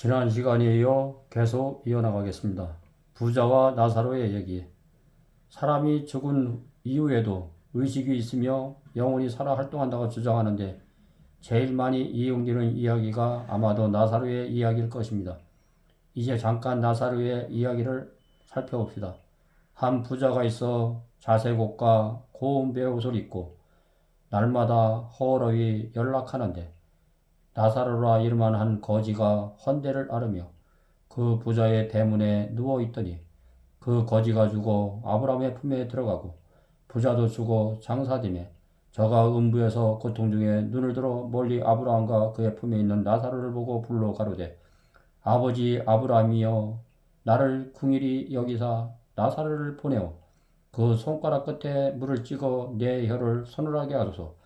지난 시간에 이어 계속 이어나가겠습니다. 부자와 나사로의 얘기. 사람이 죽은 이후에도 의식이 있으며 영혼이 살아 활동한다고 주장하는데 제일 많이 이용되는 이야기가 아마도 나사로의 이야기일 것입니다. 이제 잠깐 나사로의 이야기를 살펴봅시다. 한 부자가 있어 자색 옷과 고운 베옷을 입고 날마다 허러히 연락하는데 나사로라 이름한 한 거지가 헌대를 앓으며 그 부자의 대문에 누워있더니 그 거지가 죽어 아브라함의 품에 들어가고 부자도 죽어 장사되매 저가 음부에서 고통 중에 눈을 들어 멀리 아브라함과 그의 품에 있는 나사로를 보고 불러 가로되 아버지 아브라함이여 나를 궁일이 여기사 나사로를 보내어 그 손가락 끝에 물을 찍어 내 혀를 서늘하게 하소서.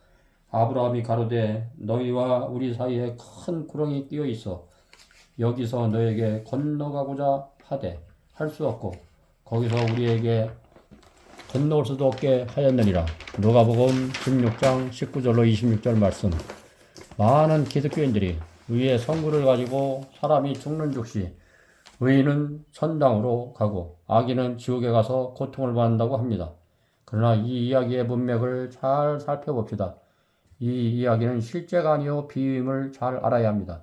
아브라함이 가로되 너희와 우리 사이에 큰 구렁이 끼어 있어 여기서 너에게 건너가고자 하되 할 수 없고 거기서 우리에게 건너올 수도 없게 하였느니라. 누가복음 16장 19절로 26절 말씀. 많은 기독교인들이 의의 성구를 가지고 사람이 죽는 즉시 의인은 천당으로 가고 악인은 지옥에 가서 고통을 받는다고 합니다. 그러나 이 이야기의 문맥을 잘 살펴봅시다. 이 이야기는 실제가 아니요 비유임을 잘 알아야 합니다.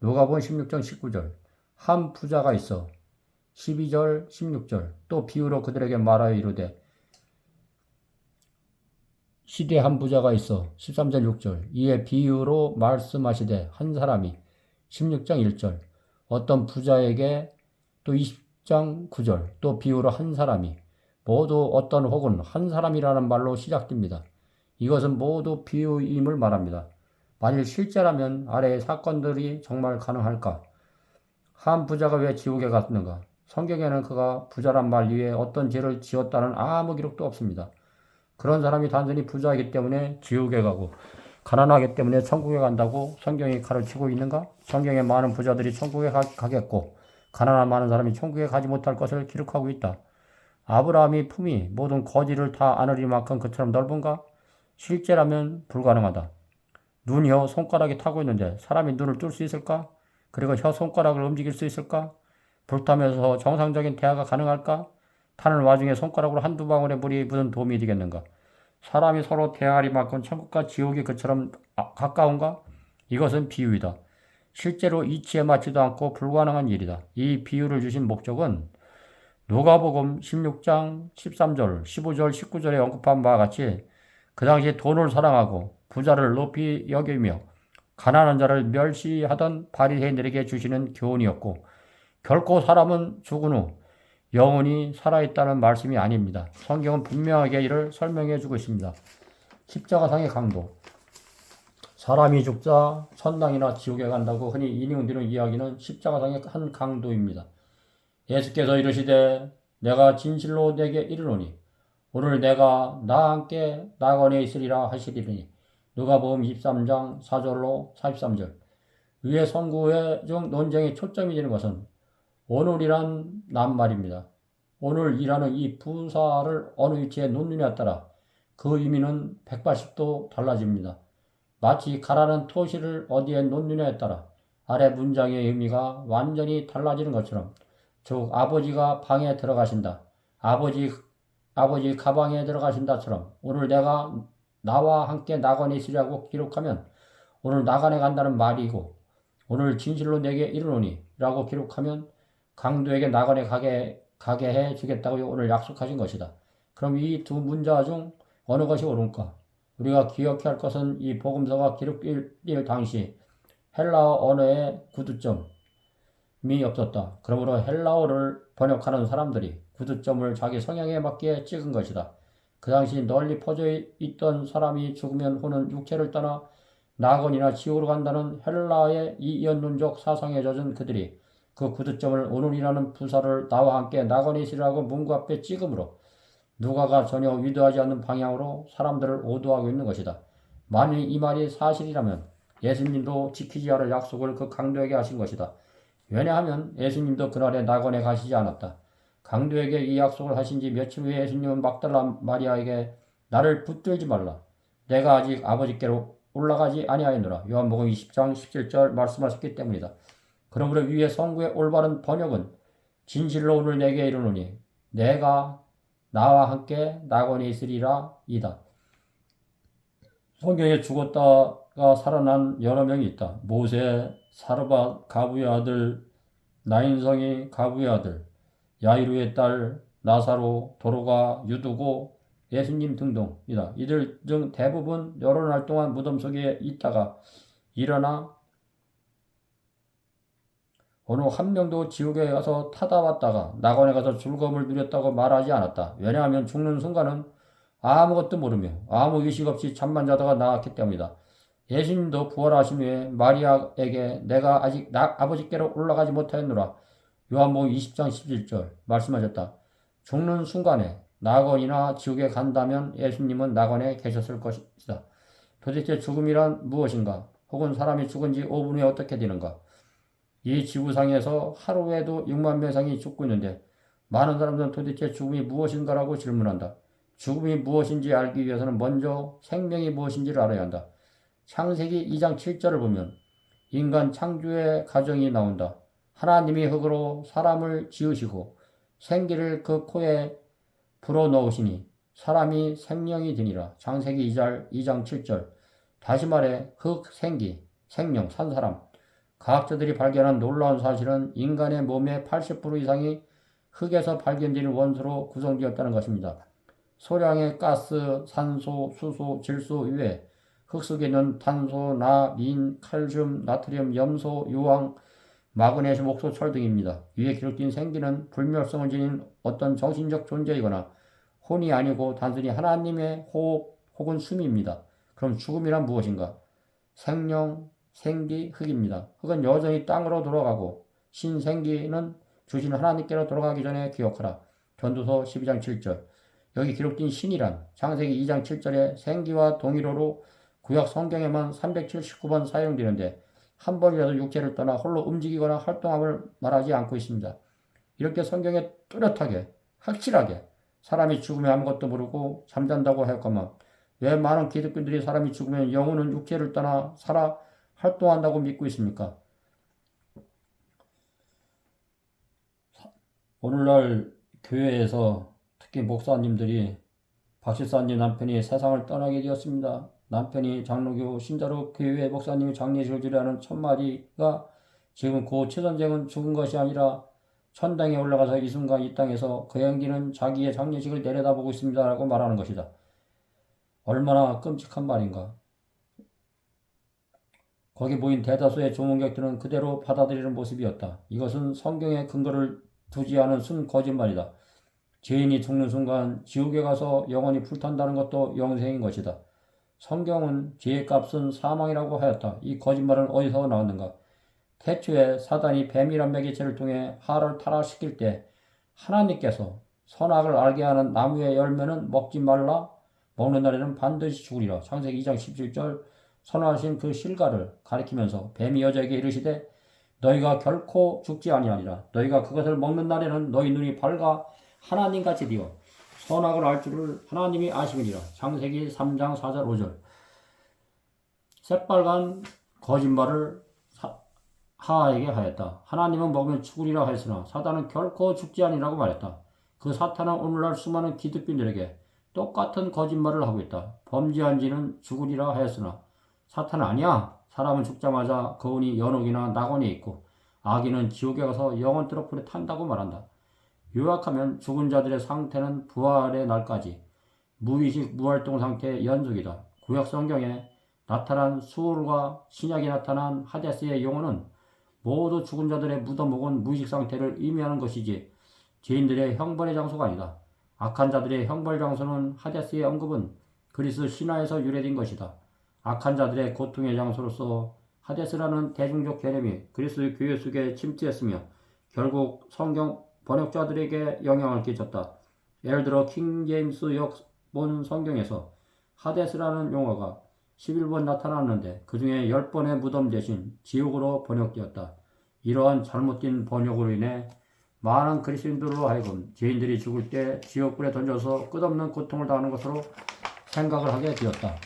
누가복음 16장 19절 한 부자가 있어 12절 16절 또 비유로 그들에게 말하여 이르되 시대 한 부자가 있어 13절 6절 이에 비유로 말씀하시되 한 사람이 16장 1절 어떤 부자에게 또 20장 9절 또 비유로 한 사람이 모두 어떤 혹은 한 사람이라는 말로 시작됩니다. 이것은 모두 비유임을 말합니다. 만일 실제라면 아래의 사건들이 정말 가능할까? 한 부자가 왜 지옥에 갔는가? 성경에는 그가 부자란 말 이외에 어떤 죄를 지었다는 아무 기록도 없습니다. 그런 사람이 단순히 부자이기 때문에 지옥에 가고 가난하기 때문에 천국에 간다고 성경이 가르치고 있는가? 성경에 많은 부자들이 천국에 가겠고 가난한 많은 사람이 천국에 가지 못할 것을 기록하고 있다. 아브라함의 품이 모든 거지를 다 안으리만큼 그처럼 넓은가? 실제라면 불가능하다. 눈, 혀, 손가락이 타고 있는데 사람이 눈을 뜰 수 있을까? 그리고 혀, 손가락을 움직일 수 있을까? 불타면서 정상적인 대화가 가능할까? 타는 와중에 손가락으로 한두 방울의 물이 무슨 도움이 되겠는가? 사람이 서로 대화하리만큼 천국과 지옥이 그처럼 가까운가? 이것은 비유이다. 실제로 이치에 맞지도 않고 불가능한 일이다. 이 비유를 주신 목적은 누가복음 16장 13절, 15절, 19절에 언급한 바와 같이 그 당시 돈을 사랑하고 부자를 높이 여기며 가난한 자를 멸시하던 바리새인들에게 주시는 교훈이었고 결코 사람은 죽은 후 영혼이 살아있다는 말씀이 아닙니다. 성경은 분명하게 이를 설명해 주고 있습니다. 십자가상의 강도. 사람이 죽자 천당이나 지옥에 간다고 흔히 인용되는 이야기는 십자가상의 한 강도입니다. 예수께서 이르시되 내가 진실로 내게 이르노니 오늘 내가 나와 함께 낙원에 있으리라 하시리니 누가복음 23장 4절로 43절. 위의 선구의 중 논쟁의 초점이 되는 것은 오늘이란 낱말입니다. 오늘이라는 이 부사를 어느 위치에 놓느냐에 따라 그 의미는 180도 달라집니다. 마치 가라는 토시를 어디에 놓느냐에 따라 아래 문장의 의미가 완전히 달라지는 것처럼 즉 아버지가 방에 들어가신다. 아버지 가방에 들어가신다처럼 오늘 내가 나와 함께 낙원에 있으리라고 기록하면 오늘 낙원에 간다는 말이고 오늘 진실로 내게 이르노니 라고 기록하면 강도에게 낙원에 가게 해 주겠다고 오늘 약속하신 것이다. 그럼 이 두 문자 중 어느 것이 옳은가? 우리가 기억해야 할 것은 이 복음서가 기록될 당시 헬라어 언어에 구두점이 없었다. 그러므로 헬라어를 번역하는 사람들이 구두점을 자기 성향에 맞게 찍은 것이다. 그 당시 널리 퍼져 있던 사람이 죽으면 후는 육체를 떠나 낙원이나 지옥으로 간다는 헬라의 이연론적 사상에 젖은 그들이 그 구두점을 오늘이라는 부사를 나와 함께 낙원에 있으리라고 문구 앞에 찍음으로 누가가 전혀 위도하지 않는 방향으로 사람들을 오도하고 있는 것이다. 만일 이 말이 사실이라면 예수님도 지키지 않을 약속을 그 강도에게 하신 것이다. 왜냐하면 예수님도 그날에 낙원에 가시지 않았다. 강도에게 이 약속을 하신 지 며칠 후에 예수님은 막달라 마리아에게 나를 붙들지 말라. 내가 아직 아버지께로 올라가지 아니하였노라. 요한복음 20장 17절 말씀하셨기 때문이다. 그러므로 위에 성구의 올바른 번역은 진실로 오늘 내게 이르노니 내가 나와 함께 낙원에 있으리라 이다. 성경에 죽었다가 살아난 여러 명이 있다. 모세, 사르밧 가부의 아들, 나인성이 가부의 아들, 야이루의 딸, 나사로, 도로가, 유두고, 예수님 등등이다. 이들 중 대부분 여러 날 동안 무덤 속에 있다가 일어나 어느 한 명도 지옥에 가서 타다왔다가 낙원에 가서 즐거움을 누렸다고 말하지 않았다. 왜냐하면 죽는 순간은 아무것도 모르며 아무 의식 없이 잠만 자다가 나왔기 때문이다. 예수님도 부활하신 후에 마리아에게 내가 아직 아버지께로 올라가지 못하였노라. 요한복음 20장 11절 말씀하셨다. 죽는 순간에 낙원이나 지옥에 간다면 예수님은 낙원에 계셨을 것이다. 도대체 죽음이란 무엇인가? 혹은 사람이 죽은 지 5분 후에 어떻게 되는가? 이 지구상에서 하루에도 6만 명 이상이 죽고 있는데 많은 사람들은 도대체 죽음이 무엇인가라고 질문한다. 죽음이 무엇인지 알기 위해서는 먼저 생명이 무엇인지를 알아야 한다. 창세기 2장 7절을 보면 인간 창조의 가정이 나온다. 하나님이 흙으로 사람을 지으시고 생기를 그 코에 불어넣으시니 사람이 생명이 되니라. 창세기 2장 7절. 다시 말해 흙, 생기, 생명, 산 사람. 과학자들이 발견한 놀라운 사실은 인간의 몸의 80% 이상이 흙에서 발견되는 원소로 구성되었다는 것입니다. 소량의 가스, 산소, 수소, 질소 이외에 흙 속에 있는 탄소, 나, 민, 칼슘, 나트륨, 염소, 유황, 마그네슘, 옥소, 철 등입니다. 위에 기록된 생기는 불멸성을 지닌 어떤 정신적 존재이거나 혼이 아니고 단순히 하나님의 호흡 혹은 숨입니다. 그럼 죽음이란 무엇인가? 생명, 생기, 흙입니다. 흙은 여전히 땅으로 돌아가고 신생기는 주신 하나님께로 돌아가기 전에 기억하라. 전도서 12장 7절. 여기 기록된 신이란 창세기 2장 7절에 생기와 동일어로 구약 성경에만 379번 사용되는데 한 번이라도 육체를 떠나 홀로 움직이거나 활동함을 말하지 않고 있습니다. 이렇게 성경에 뚜렷하게 확실하게 사람이 죽으면 아무것도 모르고 잠잔다고 하였건만 왜 많은 기독교인들이 사람이 죽으면 영혼은 육체를 떠나 살아 활동한다고 믿고 있습니까? 오늘날 교회에서 특히 목사님들이 박실사님 남편이 세상을 떠나게 되었습니다. 남편이 장로교 신자로 교회 목사님이 장례식을 지려하는 첫마디가 지금 고 최선생은 죽은 것이 아니라 천당에 올라가서 이 순간 이 땅에서 그 행기는 자기의 장례식을 내려다보고 있습니다. 라고 말하는 것이다. 얼마나 끔찍한 말인가. 거기 모인 대다수의 조문객들은 그대로 받아들이는 모습이었다. 이것은 성경에 근거를 두지 않은 순 거짓말이다. 죄인이 죽는 순간 지옥에 가서 영원히 불탄다는 것도 영생인 것이다. 성경은 죄의 값은 사망이라고 하였다. 이 거짓말은 어디서 나왔는가? 태초에 사단이 뱀이란 매개체를 통해 하를 타락시킬 때 하나님께서 선악을 알게 하는 나무의 열매는 먹지 말라. 먹는 날에는 반드시 죽으리라. 창세기 2장 17절. 선하신 그 실과를 가리키면서 뱀이 여자에게 이르시되 너희가 결코 죽지 아니하리라. 너희가 그것을 먹는 날에는 너희 눈이 밝아 하나님같이 되어 선악을 알 줄을 하나님이 아심이니라. 창세기 3장 4절 5절. 새빨간 거짓말을 하하에게 하였다. 하나님은 먹으면 죽으리라 하였으나 사탄은 결코 죽지 아니라고 말했다. 그 사탄은 오늘날 수많은 기독교인들에게 똑같은 거짓말을 하고 있다. 범죄한 지는 죽으리라 하였으나 사탄은 아니야. 사람은 죽자마자 거운이 연옥이나 낙원에 있고 아기는 지옥에 가서 영원토록 불에 탄다고 말한다. 요약하면 죽은 자들의 상태는 부활의 날까지 무의식 무활동 상태의 연속이다. 구약 성경에 나타난 수울과 신약에 나타난 하데스의 용어는 모두 죽은 자들의 무덤 혹은 무의식 상태를 의미하는 것이지 죄인들의 형벌의 장소가 아니다. 악한 자들의 형벌 장소는 하데스의 언급은 그리스 신화에서 유래된 것이다. 악한 자들의 고통의 장소로서 하데스라는 대중적 개념이 그리스 교회 속에 침투했으며 결국 성경 번역자들에게 영향을 끼쳤다. 예를 들어 킹제임스 역본 성경에서 하데스라는 용어가 11번 나타났는데 그 중에 10번의 무덤 대신 지옥으로 번역되었다. 이러한 잘못된 번역으로 인해 많은 그리스도인들로 하여금 죄인들이 죽을 때 지옥불에 던져서 끝없는 고통을 당하는 것으로 생각을 하게 되었다.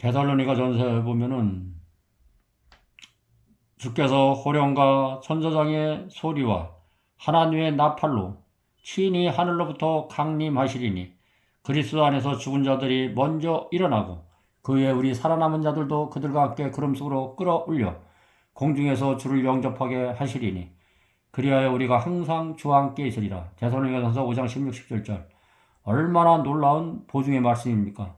데살로니가 전서에 보면은 주께서 호령과 천사장의 소리와 하나님의 나팔로 친히 하늘로부터 강림하시리니 그리스도 안에서 죽은 자들이 먼저 일어나고 그 후에 우리 살아남은 자들도 그들과 함께 구름 속으로 끌어올려 공중에서 주를 영접하게 하시리니 그리하여 우리가 항상 주와 함께 있으리라. 데살로니가전서 5장 16, 17절. 얼마나 놀라운 보증의 말씀입니까?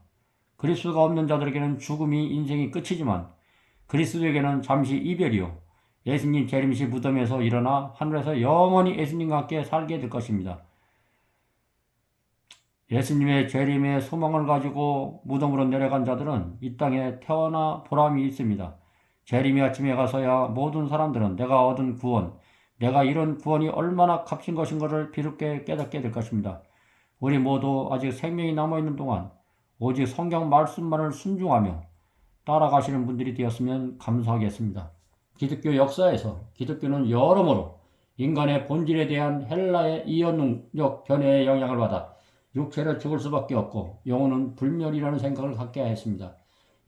그리스도가 없는 자들에게는 죽음이 인생이 끝이지만 그리스도에게는 잠시 이별이요. 예수님 재림시 무덤에서 일어나 하늘에서 영원히 예수님과 함께 살게 될 것입니다. 예수님의 재림의 소망을 가지고 무덤으로 내려간 자들은 이 땅에 태어나 보람이 있습니다. 재림이 아침에 가서야 모든 사람들은 내가 얻은 구원, 내가 이런 구원이 얼마나 값진 것인 것을 비롭게 깨닫게 될 것입니다. 우리 모두 아직 생명이 남아있는 동안 오직 성경 말씀만을 순종하며 따라가시는 분들이 되었으면 감사하겠습니다. 기독교 역사에서 기독교는 여러모로 인간의 본질에 대한 헬라의 이언능력 견해의 영향을 받아 육체를 죽을 수밖에 없고 영혼은 불멸이라는 생각을 갖게 하였습니다.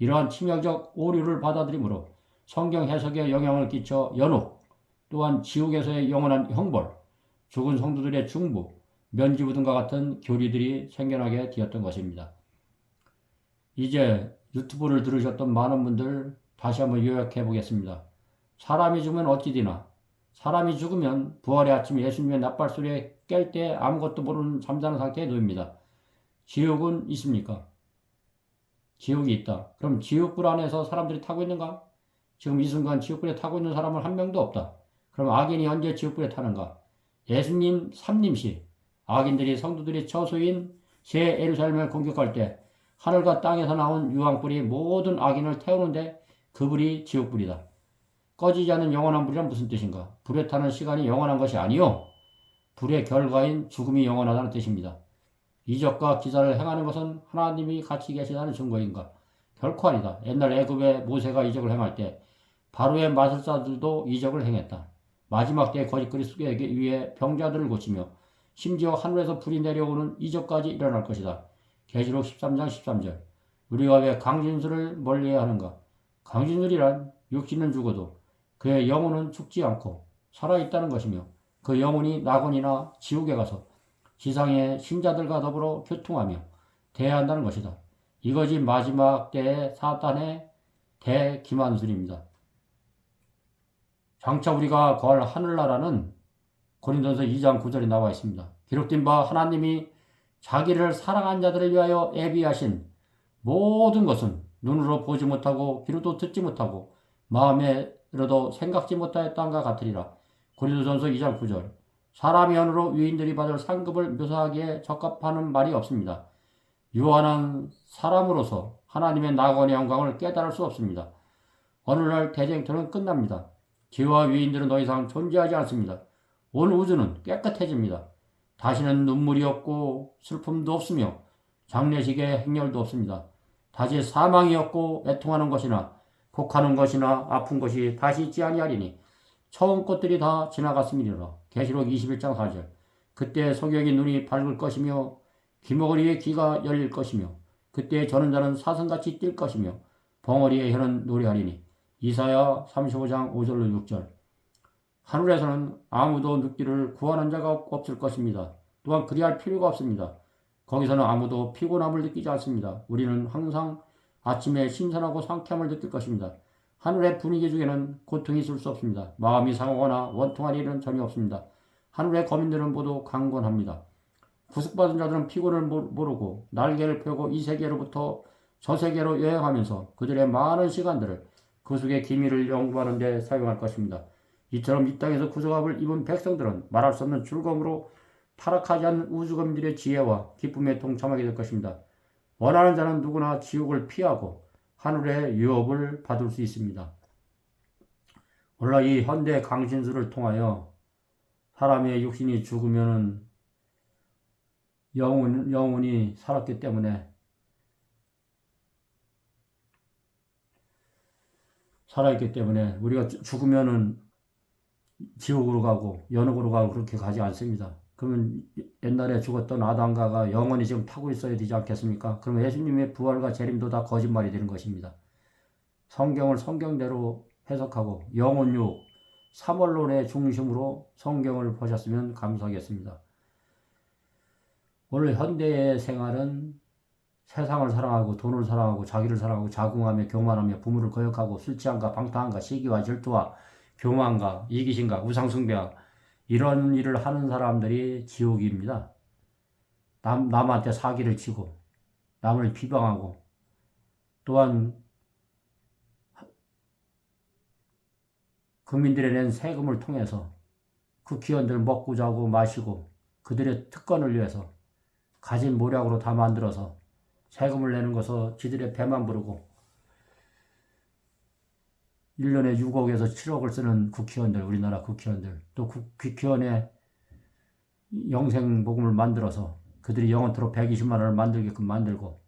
이러한 치명적 오류를 받아들이므로 성경 해석에 영향을 끼쳐 연옥, 또한 지옥에서의 영원한 형벌, 죽은 성도들의 중부, 면죄부 등과 같은 교리들이 생겨나게 되었던 것입니다. 이제 유튜브를 들으셨던 많은 분들 다시 한번 요약해 보겠습니다. 사람이 죽으면 어찌 되나? 사람이 죽으면 부활의 아침 예수님의 나팔소리에 깰 때 아무것도 모르는 잠자는 상태에 놓입니다. 지옥은 있습니까? 지옥이 있다. 그럼 지옥불 안에서 사람들이 타고 있는가? 지금 이 순간 지옥불에 타고 있는 사람은 한 명도 없다. 그럼 악인이 언제 지옥불에 타는가? 예수님 삼림시 악인들이 성도들이 처소인 새 예루살렘을 공격할 때 하늘과 땅에서 나온 유황불이 모든 악인을 태우는데 그 불이 지옥불이다. 꺼지지 않는 영원한 불이란 무슨 뜻인가? 불에 타는 시간이 영원한 것이 아니요. 불의 결과인 죽음이 영원하다는 뜻입니다. 이적과 기사를 행하는 것은 하나님이 같이 계시다는 증거인가? 결코 아니다. 옛날 애굽의 모세가 이적을 행할 때 바로의 마술사들도 이적을 행했다. 마지막 때 거짓 그리스도에게 위해 병자들을 고치며 심지어 하늘에서 불이 내려오는 이적까지 일어날 것이다. 계시록 13장 13절. 우리가 왜 강진술을 멀리해야 하는가? 강진술이란 육신은 죽어도 그의 영혼은 죽지 않고 살아있다는 것이며 그 영혼이 낙원이나 지옥에 가서 지상의 신자들과 더불어 교통하며 대한다는 것이다. 이것이 마지막 때의 사탄의 대기만술입니다. 장차 우리가 거할 하늘나라는 고린도전서 2장 9절에 나와 있습니다. 기록된 바 하나님이 자기를 사랑한 자들을 위하여 예비하신 모든 것은 눈으로 보지 못하고 귀로도 듣지 못하고 마음에로도 생각지 못하였다는가 같으리라. 고린도전서 2장 9절. 사람의 언어로 유인들이 받을 상급을 묘사하기에 적합하는 말이 없습니다. 유한한 사람으로서 하나님의 낙원의 영광을 깨달을 수 없습니다. 어느 날 대쟁터는 끝납니다. 지와 위인들은 더 이상 존재하지 않습니다. 온 우주는 깨끗해집니다. 다시는 눈물이 없고 슬픔도 없으며 장례식의 행렬도 없습니다. 다시 사망이 없고 애통하는 것이나 곡하는 것이나 아픈 것이 다시 있지 아니하리니 처음 것들이 다 지나갔음이니라. 계시록 21장 4절. 그때 소경의 눈이 밝을 것이며 귀머거리의 귀가 열릴 것이며 그때 저는 자는 사슴같이 뛸 것이며 벙어리의 혀는 노래하리니. 이사야 35장 5절로 6절. 하늘에서는 아무도 늙기를 구하는 자가 없을 것입니다. 또한 그리할 필요가 없습니다. 거기서는 아무도 피곤함을 느끼지 않습니다. 우리는 항상 아침에 신선하고 상쾌함을 느낄 것입니다. 하늘의 분위기 중에는 고통이 있을 수 없습니다. 마음이 상하거나 원통할 일은 전혀 없습니다. 하늘의 거민들은 모두 강건합니다. 구속받은 자들은 피곤을 모르고 날개를 펴고 이 세계로부터 저 세계로 여행하면서 그들의 많은 시간들을 구속의 기밀을 연구하는 데 사용할 것입니다. 이처럼 이 땅에서 구속함을 입은 백성들은 말할 수 없는 즐거움으로 타락하지 않는 우주거민들의 지혜와 기쁨에 동참하게 될 것입니다. 원하는 자는 누구나 지옥을 피하고 하늘의 유업을 받을 수 있습니다. 오늘 이 현대 강신술을 통하여 사람의 육신이 죽으면 영혼이 살았기 때문에 살아있기 때문에 우리가 죽으면은 지옥으로 가고 연옥으로 가고 그렇게 가지 않습니다. 그러면 옛날에 죽었던 아담가가 영원히 지금 타고 있어야 되지 않겠습니까? 그러면 예수님의 부활과 재림도 다 거짓말이 되는 것입니다. 성경을 성경대로 해석하고 영혼육, 삼원론의 중심으로 성경을 보셨으면 감사하겠습니다. 오늘 현대의 생활은 세상을 사랑하고 돈을 사랑하고 자기를 사랑하고 자궁하며 교만하며 부모를 거역하고 술 취함과 방탕함과 시기와 질투와 교만과 이기심과 우상숭배와 이런 일을 하는 사람들이 지옥입니다. 남한테 사기를 치고 남을 비방하고 또한 국민들의 낸 세금을 통해서 국회의원들 먹고 자고 마시고 그들의 특권을 위해서 가진 모략으로 다 만들어서 세금을 내는 것을 지들의 배만 부르고 1년에 6억에서 7억을 쓰는 국회의원들, 우리나라 국회의원들, 또 국회의원의 영생보금을 만들어서 그들이 영원토록 120만 원을 만들게끔 만들고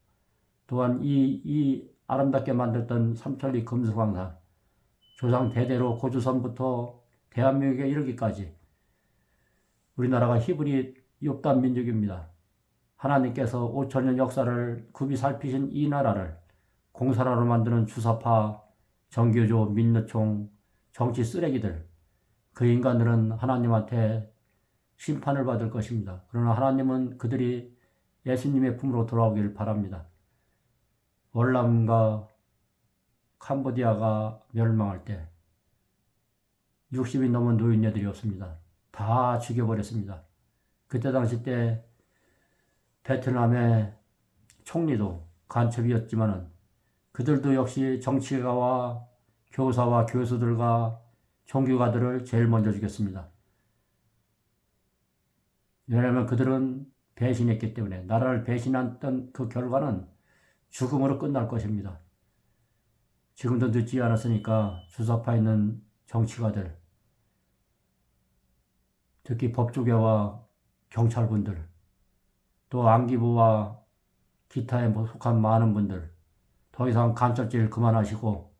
또한 이 아름답게 만들었던 삼천리 금수광산 조상 대대로 고조선부터 대한민국에 이르기까지 우리나라가 히브리 욥단 민족입니다. 하나님께서 5천년 역사를 굽이 살피신 이 나라를 공산화로 만드는 주사파, 정교조, 민노총, 정치 쓰레기들, 그 인간들은 하나님한테 심판을 받을 것입니다. 그러나 하나님은 그들이 예수님의 품으로 돌아오길 바랍니다. 월남과 캄보디아가 멸망할 때 60이 넘은 노인네들이 없습니다. 다 죽여버렸습니다. 그때 당시 때 베트남의 총리도 간첩이었지만은 그들도 역시 정치가와 교사와 교수들과 종교가들을 제일 먼저 죽였습니다. 왜냐하면 그들은 배신했기 때문에 나라를 배신했던 그 결과는 죽음으로 끝날 것입니다. 지금도 늦지 않았으니까 주사파에 있는 정치가들, 특히 법조계와 경찰분들, 또 안기부와 기타에 속한 많은 분들, 더 이상 간첩질 그만하시고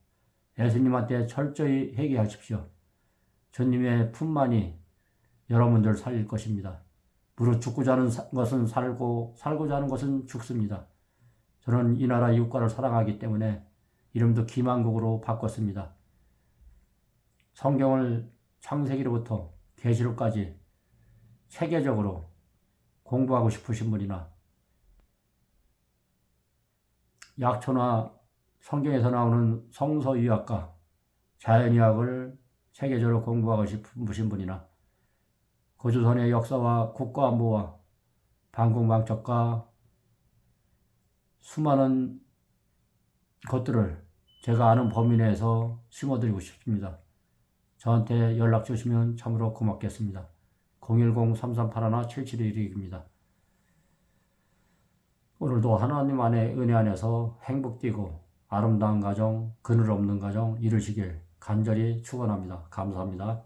예수님한테 철저히 회개하십시오. 주님의 품만이 여러분들 살릴 것입니다. 무릇 죽고자 하는 것은 살고 살고자 하는 것은 죽습니다. 저는 이 나라 이 국가를 사랑하기 때문에 이름도 김한국으로 바꿨습니다. 성경을 창세기로부터 계시록까지 체계적으로 공부하고 싶으신 분이나 약초나 성경에서 나오는 성서유학과 자연유학을 체계적으로 공부하고 싶으신 분이나 고조선의 역사와 국가안보와 반공방척과 수많은 것들을 제가 아는 범위 내에서 심어드리고 싶습니다. 저한테 연락 주시면 참으로 고맙겠습니다. 010-3381-7716입니다. 오늘도 하나님 안에 은혜 안에서 행복되고 아름다운 가정, 그늘 없는 가정 이루시길 간절히 축원합니다. 감사합니다.